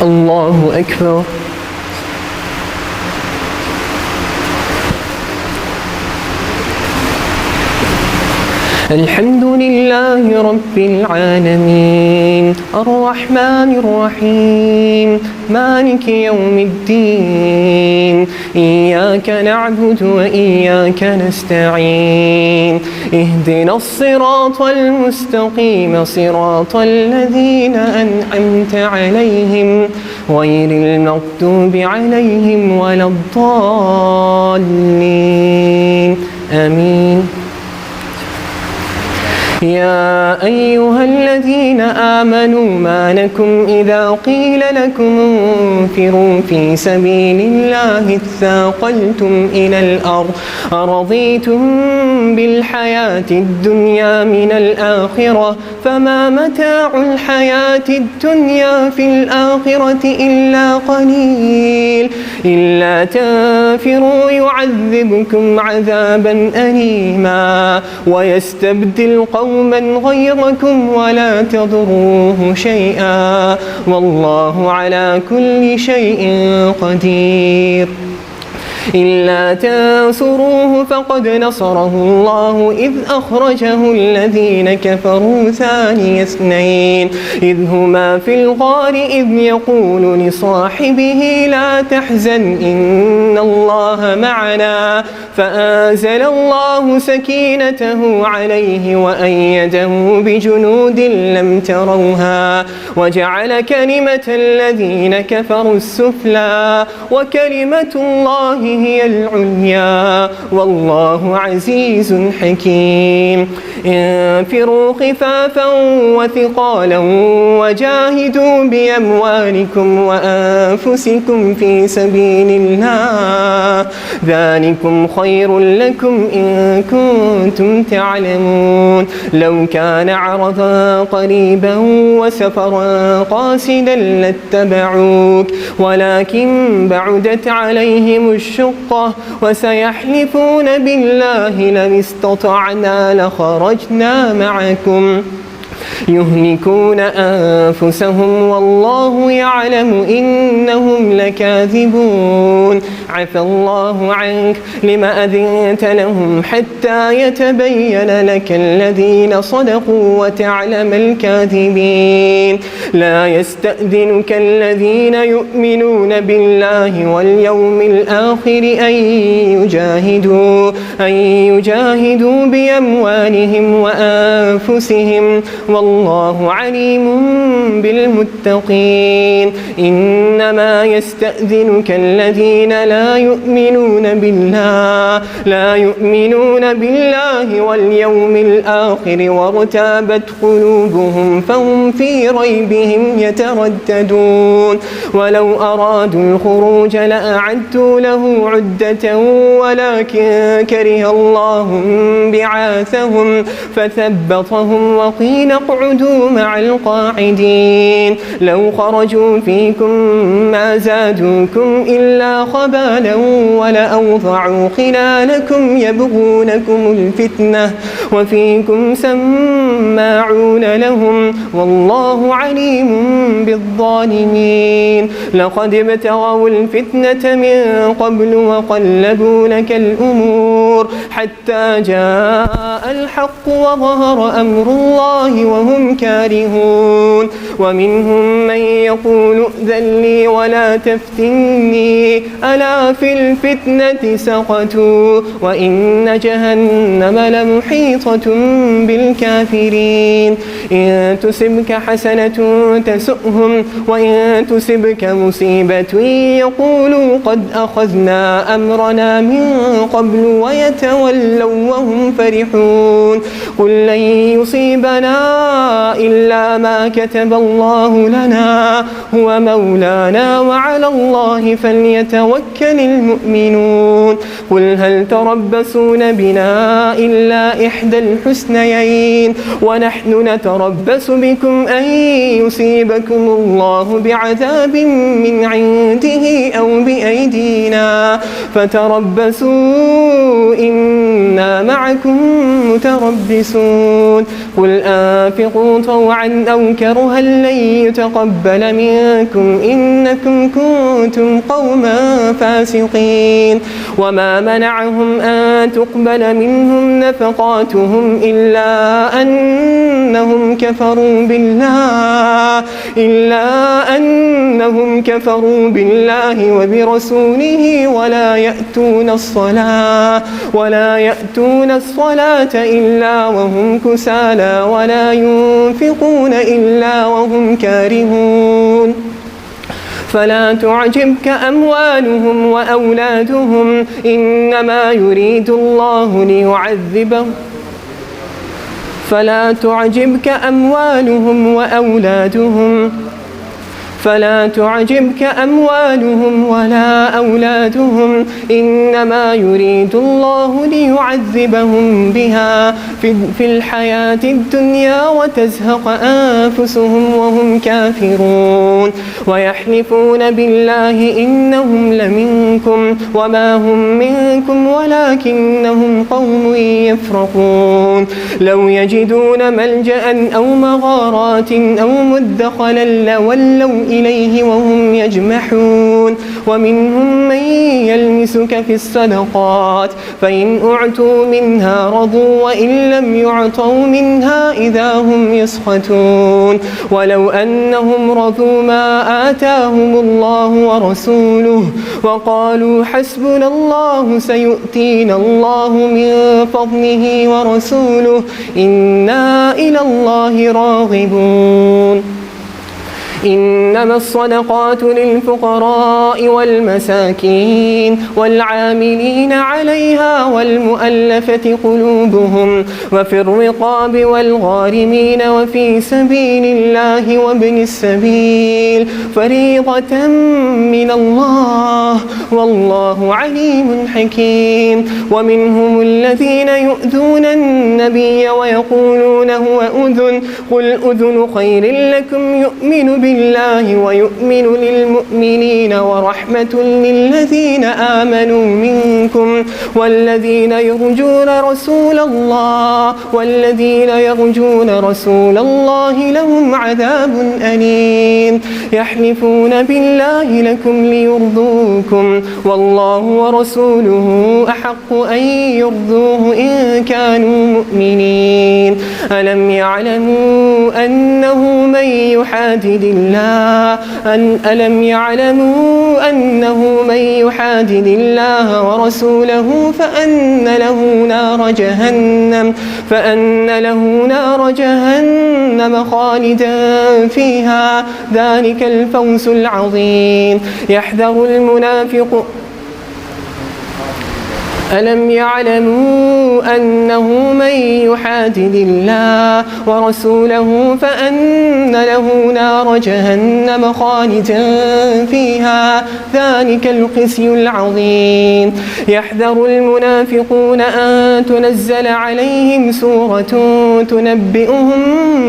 الله أكبر. الحمد لله رب العالمين الرحمن الرحيم مالك يوم الدين إياك نعبد وإياك نستعين اهدنا الصراط المستقيم صراط الذين أنعمت عليهم غير المغضوب عليهم ولا الضالين آمين. يا أيها الذين آمنوا ما لكم إذا قيل لكم انفروا في سبيل الله اثاقلتم إلى الأرض أرضيتم بالحياة الدنيا من الآخرة فما متاع الحياة الدنيا في الآخرة إلا قليل إلا تنفروا يعذبكم عذابا أليما ويستبدل قوما غيركم ولا تضروه شيئا والله على كل شيء قدير. إلا تنصروه فقد نصره الله إذ أخرجه الذين كفروا ثاني اثنين إذ هما في الغار إذ يقول لصاحبه لا تحزن إن الله معنا فأنزل الله سكينته عليه وأيده بجنود لم تروها وجعل كلمة الذين كفروا السفلى وكلمة الله هي العليا والله عزيز حكيم. انفروا خفافا وثقالا وجاهدوا بأموالكم وأنفسكم في سبيل الله ذلكم خير لكم إن كنتم تعلمون. لو كان عرضا قريبا وسفرا قاصدا لاتبعوك ولكن بعدت عليهم الشقة وسيحلفون بالله لو استطعنا لخرجنا معكم يهلكون أنفسهم والله يعلم إنهم لكاذبون. عفى الله عنك لما أذنت لهم حتى يتبين لك الذين صدقوا وتعلم الكاذبين. لا يستأذنك الذين يؤمنون بالله واليوم الآخر أن يجاهدوا بأموالهم وأنفسهم والله عليم بالمتقين. إنما يستأذنك الذين لا يؤمنون بالله واليوم الآخر وارتابت قلوبهم فهم في ريبهم يترددون. ولو أرادوا الخروج لأعدوا له عدة ولكن كره الله بعاثهم فثبطهم وقيل اقعدوا مع القاعدين. لو خرجوا فيكم ما زادوكم إلا خبالا ولأوضعوا خلالكم يبغونكم الفتنة وفيكم سماعون لهم والله عليم بالظالمين. لقد ابتغوا الفتنة من قبل وقلبوا لك الأمور حتى جاء الحق وظهر أمر الله وهم كارهون. ومنهم من يقول ائذن لي ولا تفتني ألا في الفتنة سقطوا وإن جهنم لمحيطة بالكافرين. إن تصبك حسنة تسؤهم وإن تصبك مصيبة يقولوا قد أخذنا أمرنا من قبل ويتولوا وهم فرحون. قل لن يصيبنا إلا ما كتب الله لنا هو مولانا وعلى الله فليتوكل المؤمنون. قل هل تربصون بنا إلا إحدى الحسنيين ونحن نتربص بكم أن يصيبكم الله بعذاب من عنده أو بأيدينا فتربصوا إنا معكم متربصون. قل وأنفقوا طوعا أو كرها لن يتقبل منكم إنكم كنتم قوما فاسقين وما منعهم أن تقبل منهم نفقاتهم إلا أنهم كفروا بالله وبرسوله ولا يأتون الصلاة إلا وهم كسالى ولا ينفقون إلا وهم كارهون فلا تعجبك أموالهم وأولادهم إنما يريد الله ليعذبهم فلا تعجبك أموالهم ولا أولادهم إنما يريد الله ليعذبهم بها في الحياة الدنيا وتزهق أنفسهم وهم كافرون ويحلفون بالله إنهم لمنكم وما هم منكم ولكنهم قوم يفرقون لو يجدون ملجأ أو مغارات أو مدخلا لولوا إليه وهم يجمحون ومنهم من يلمسك في الصدقات فإن أعطوا منها رضوا وإن لم يعطوا منها إذا هم يسخطون ولو أنهم رضوا ما آتاهم الله ورسوله وقالوا حسبنا الله سيؤتينا الله من فضله ورسوله إنا إلى الله راغبون إنما الصدقات للفقراء والمساكين والعاملين عليها والمؤلفة قلوبهم وفي الرقاب والغارمين وفي سبيل الله وابن السبيل فريضة من الله والله عليم حكيم ومنهم الذين يؤذون النبي ويقولون هو أذن قل أذن خير لكم يؤمن بالله ويؤمن للمؤمنين ورحمة للذين آمنوا منكم والذين يرجون رسول الله لهم عذاب أليم يحلفون بالله لكم ليرضوكم والله ورسوله أحق أن يرضوه إن كانوا مؤمنين ألم يعلموا أنه من يحادد الله ورسوله فأن له نار جهنم خالدا فيها ذلك الفوز العظيم ألم يعلموا أنه من يحادد الله ورسوله فأن له نار جهنم خالدا فيها ذلك الخزي العظيم يحذر المنافقون أن تنزل عليهم سورة تنبئهم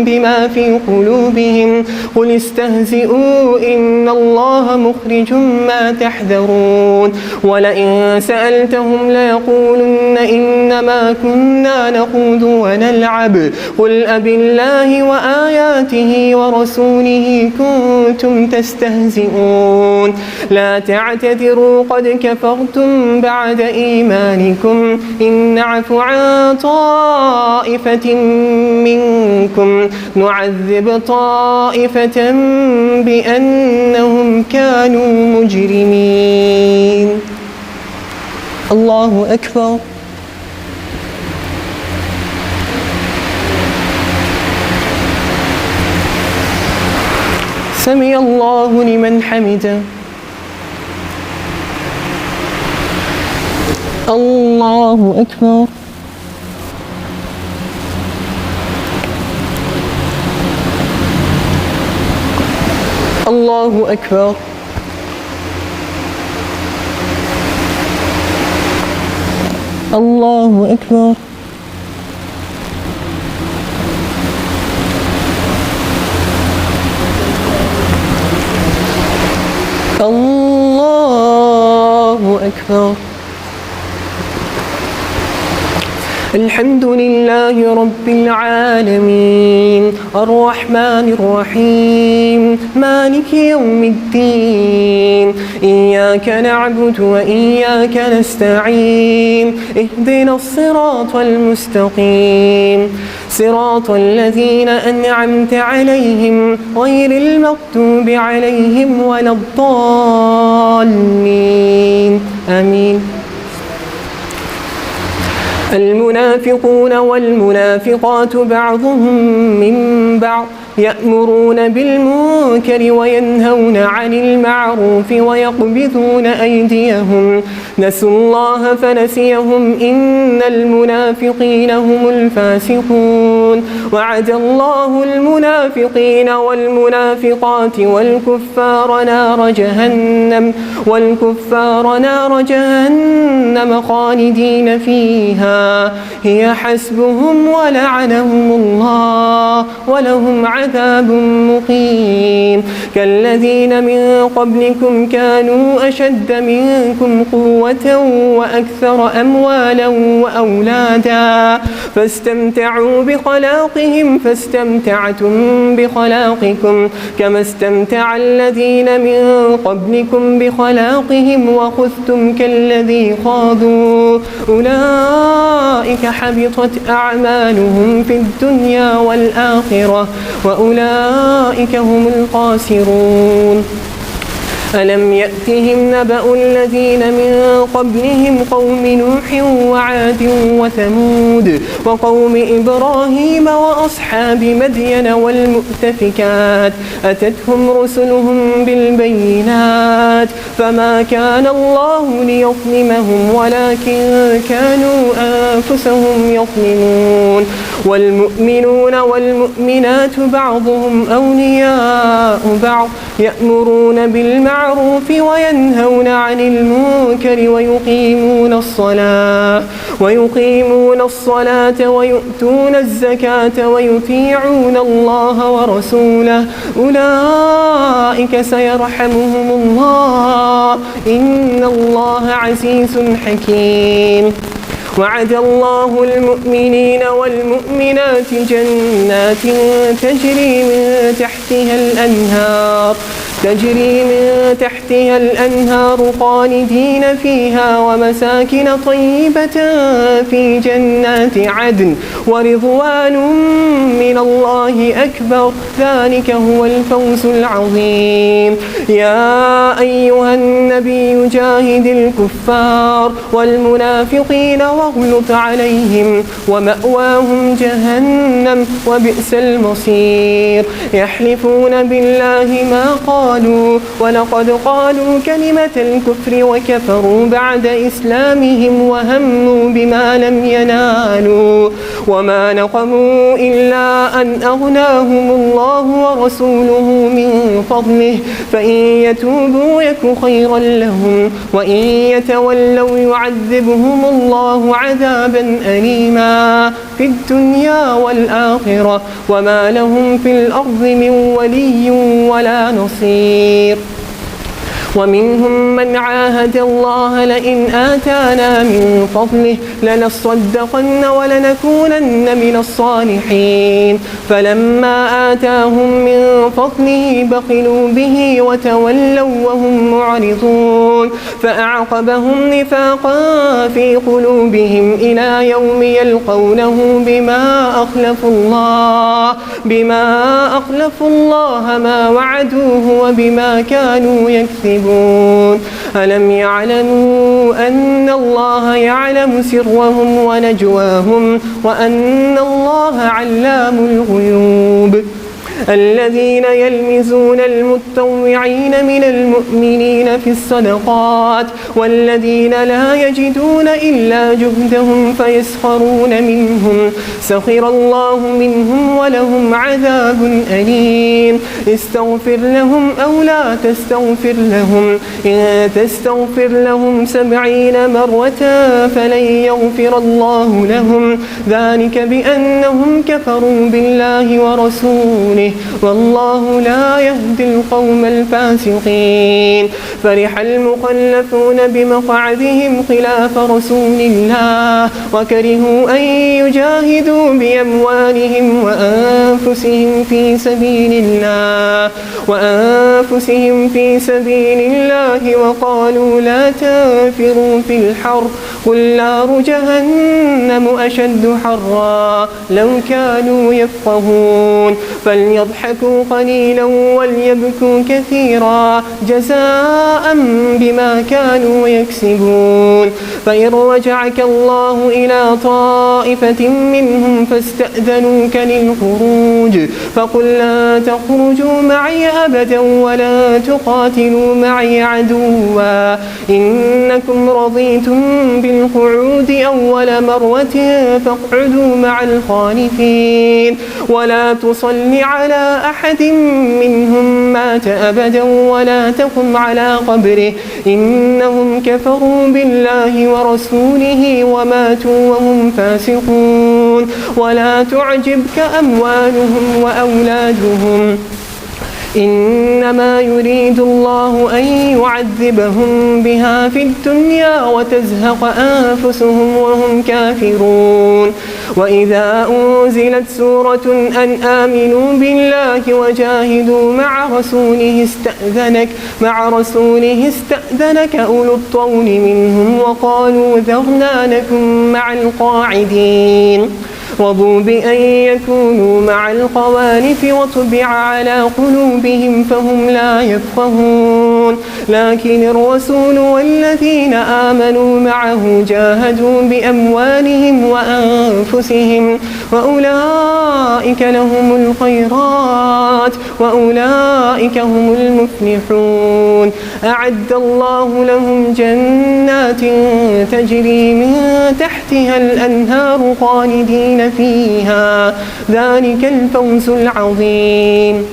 بما في قلوبهم قل استهزئوا إن الله مخرج ما تحذرون ولئن سألتهم ليقولن إنما كنا نخوض ونلعب قل أبالله وآياته ورسوله كنتم تستهزئون لا تعتذروا قد كفرتم بعد إيمانكم إن نعف عن طائفة منكم نعذب طائفة بأنهم كانوا مجرمين الله أكبر سمع الله لمن حمده الله أكبر الله أكبر الله أكبر الله أكبر الحمد لله رب العالمين الرحمن الرحيم مالك يوم الدين إياك نعبد وإياك نستعين اهدنا الصراط المستقيم صراط الذين أنعمت عليهم غير المغضوب عليهم ولا الضالين آمين. المنافقون والمنافقات بعضهم من بعض يأمرون بالمنكر وينهون عن المعروف ويقبضون أيديهم نسوا الله فنسيهم إن المنافقين هم الفاسقون وعد الله المنافقين والمنافقات والكفار نار جهنم خالدين فيها هي حسبهم ولعنهم الله ولهم عذاب مقيم كالذين من قبلكم كانوا أشد منكم قوة وأكثر أموالا وأولادا فاستمتعوا بخلاقهم فاستمتعتم بخلاقكم كما استمتع الذين من قبلكم بخلاقهم وخذتم كالذي خاضوا أولئك حبطت أعمالهم في الدنيا والآخرة وأولئك هم الخاسرون. ألم يأتهم نبأ الذين من قبلهم قوم نوح وعاد وثمود وقوم إبراهيم وأصحاب مدين والمؤتفكات أتتهم رسلهم بالبينات فما كان الله ليظلمهم ولكن كانوا أنفسهم يظلمون والمؤمنون والمؤمنات بعضهم أولياء بعض يأمرون بالمعروف وينهون عن المنكر ويقيمون الصلاة ويؤتون الزكاة ويطيعون الله ورسوله أولئك سيرحمهم الله إن الله عزيز حكيم. وعد الله المؤمنين والمؤمنات جنات تجري من تحتها الأنهار خالدين فيها ومساكن طيبة في جنات عدن ورضوان من الله أكبر ذلك هو الفوز العظيم. يا أيها النبي جاهد الكفار والمنافقين واغلظ عليهم ومأواهم جهنم وبئس المصير. يحلفون بالله ما قالوا ولقد قالوا كلمة الكفر وكفروا بعد إسلامهم وهموا بما لم ينالوا وما نقموا إلا أن أغناهم الله ورسوله من فضله فإن يتوبوا يك خيرا لهم وإن يتولوا يعذبهم الله عذابا أليما في الدنيا والآخرة وما لهم في الأرض من ولي ولا نصير. ومنهم من عاهد الله لئن آتانا من فضله لنصدقن ولنكونن من الصالحين فلما آتاهم من فضله بخلوا به وتولوا وهم معرضون فأعقبهم نفاقا في قلوبهم إلى يوم يلقونه بما أخلفوا الله ما وعدوه وبما كانوا يكذبون. ألم يعلموا أن الله يعلم سرهم ونجواهم وأن الله علام الغيوب. الذين يلمزون المتطوعين من المؤمنين في الصدقات والذين لا يجدون إلا جهدهم فيسخرون منهم سخر الله منهم ولهم عذاب أليم. استغفر لهم أو لا تستغفر لهم إن تستغفر لهم 70 مرة فلن يغفر الله لهم ذلك بأنهم كفروا بالله ورسوله والله لا يهدي القوم الفاسقين. فرح المخلفون بمقعدهم خلاف رسول الله وكرهوا أن يجاهدوا بأموالهم وأنفسهم في سبيل الله وقالوا لا تنفروا في الحر قل نار جهنم أشد حرا لو كانوا يفقهون فليضحكوا قليلا وليبكوا كثيرا جزاء بما كانوا يكسبون فإن رجعك الله إلى طائفة منهم فاستأذنوك للخروج فقل لا تخرجوا معي أبدا ولا تقاتلوا معي عدوا إنكم رضيتم بالقعود أول مرة فاقعدوا مع الخالفين ولا تصل على أحد منهم مات أبدا ولا تقم على قبره إنهم كفروا بالله ورسوله وماتوا وهم فاسقون ولا تعجبك أموالهم وأولادهم إنما يريد الله أن يعذبهم بها في الدنيا وتزهق أنفسهم وهم كافرون وإذا أنزلت سورة أن آمنوا بالله وجاهدوا مع رسوله استأذنك أولو الطول منهم وقالوا ذرنا نكن مع القاعدين رضوا بأن يكونوا مع الخوالف وطبع على قلوبهم فهم لا يفقهون لكن الرسول والذين آمنوا معه جاهدوا بأموالهم وأنفسهم وأولئك لهم الخيرات وأولئك هم المفلحون أعد الله لهم جنات تجري من تحتها الأنهار خالدين فيها ذلك الفوز العظيم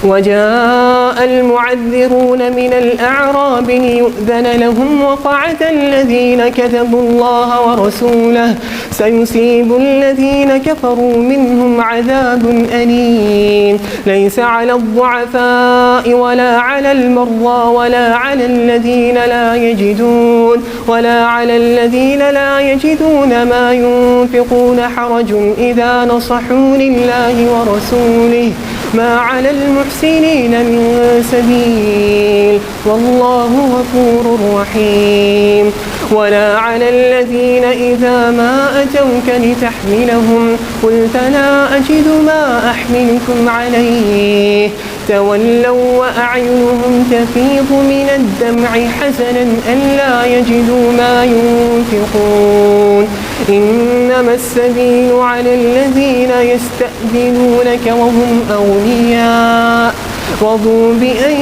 وجاء المعذرون من الأعراب ليؤذن لهم وقعد الذين كذبوا الله ورسوله سيصيب الذين كفروا منهم عذاب أليم ليس على الضعفاء ولا على المرضى ولا على الذين لا يجدون ما ينفقون حرج إذا نصحوا لله ورسوله ما على المحسنين من سبيل والله غفور رحيم ولا على الذين إذا ما أتوك لتحملهم قلت لا أجد ما أحملكم عليه تولوا وأعينهم تفيض من الدمع حزنا ألا يجدوا ما ينفقون إنما السبيل على الذين يستأذنونك وهم أغنياء رضوا بأن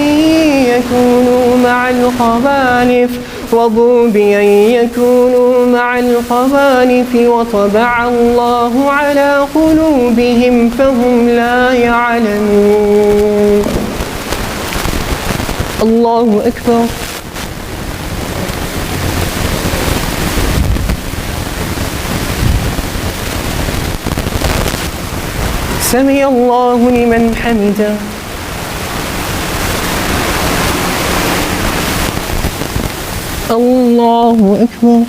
يكونوا مع الخبالف وطبع الله على قلوبهم فهم لا يعلمون الله أكبر سمع الله لمن حمده الله أكبر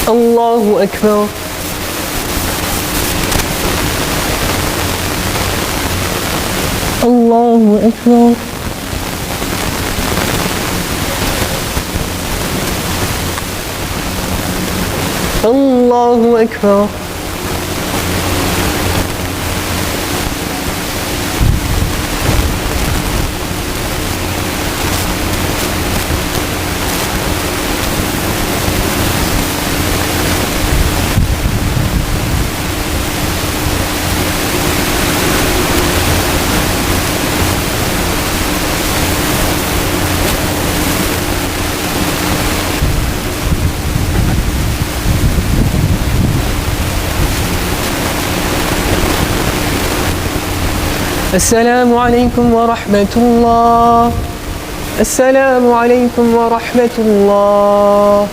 الله أكبر الله أكبر الله أكبر السلام عليكم ورحمة الله. السلام عليكم ورحمة الله.